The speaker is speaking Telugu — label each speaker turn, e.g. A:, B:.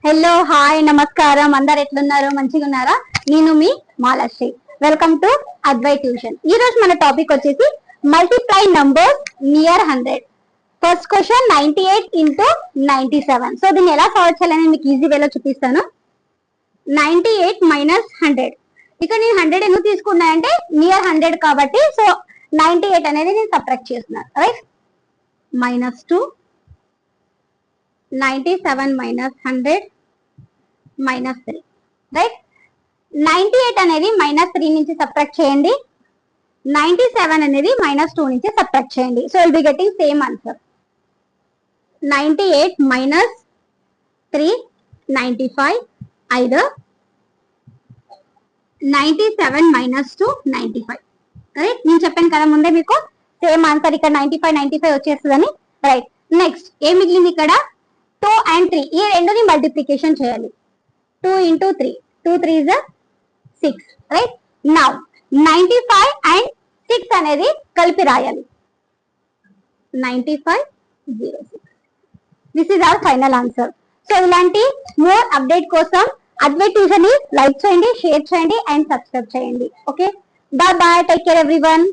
A: హలో హాయ్ నమస్కారం అందరు ఎట్లున్నారు మంచిగా ఉన్నారా నేను మీ Malashri welcome to Advai tuition ఈ రోజు మన టాపిక్ వచ్చేసి multiply numbers near 100 first question 98 into 97 so దీన్ని ఎలా సాల్వ్ చేయాలని మీకు ఈజీ వేలో చూపిస్తాను 98 మైనస్ 100 ఇక్కడ నేను 100 ఎందుకు తీసుకున్నా అంటే నియర్ 100 కాబట్టి సో 98 అనేది నేను సబ్ట్రాక్ట్ చేస్తున్నాను రైట్ -2 97 minus 100 minus 3 రైట్ 98 అనేది -3 నుంచి సబ్ట్రాక్ట్ చేయండి 97 అనేది -2 నుంచి సబ్ట్రాక్ట్ చేయండి so will be getting same answer 98 minus 3 95 either 97 minus 2 95 right నేను చెప్పాను కదా ముందే మీకు సేమ్ ఆన్సర్ ఇక్కడ 95 వచ్చేస్తుందని రైట్ నెక్స్ట్ ఏం మిగిలింది ఇక్కడ 2 and 3 ఈ రెండుని మల్టిప్లికేషన్ చేయాలి 2 into 3 2 3s 6 right now 95 and 6 అనేది కలిపి రాయాలి 9506 this is our final answer so ఇలాంటి మోర్ అప్డేట్ కోసం అద్వై ట్యూషన్ ని లైక్ చేయండి షేర్ చేయండి అండ్ సబ్స్క్రైబ్ చేయండి okay bye bye take care everyone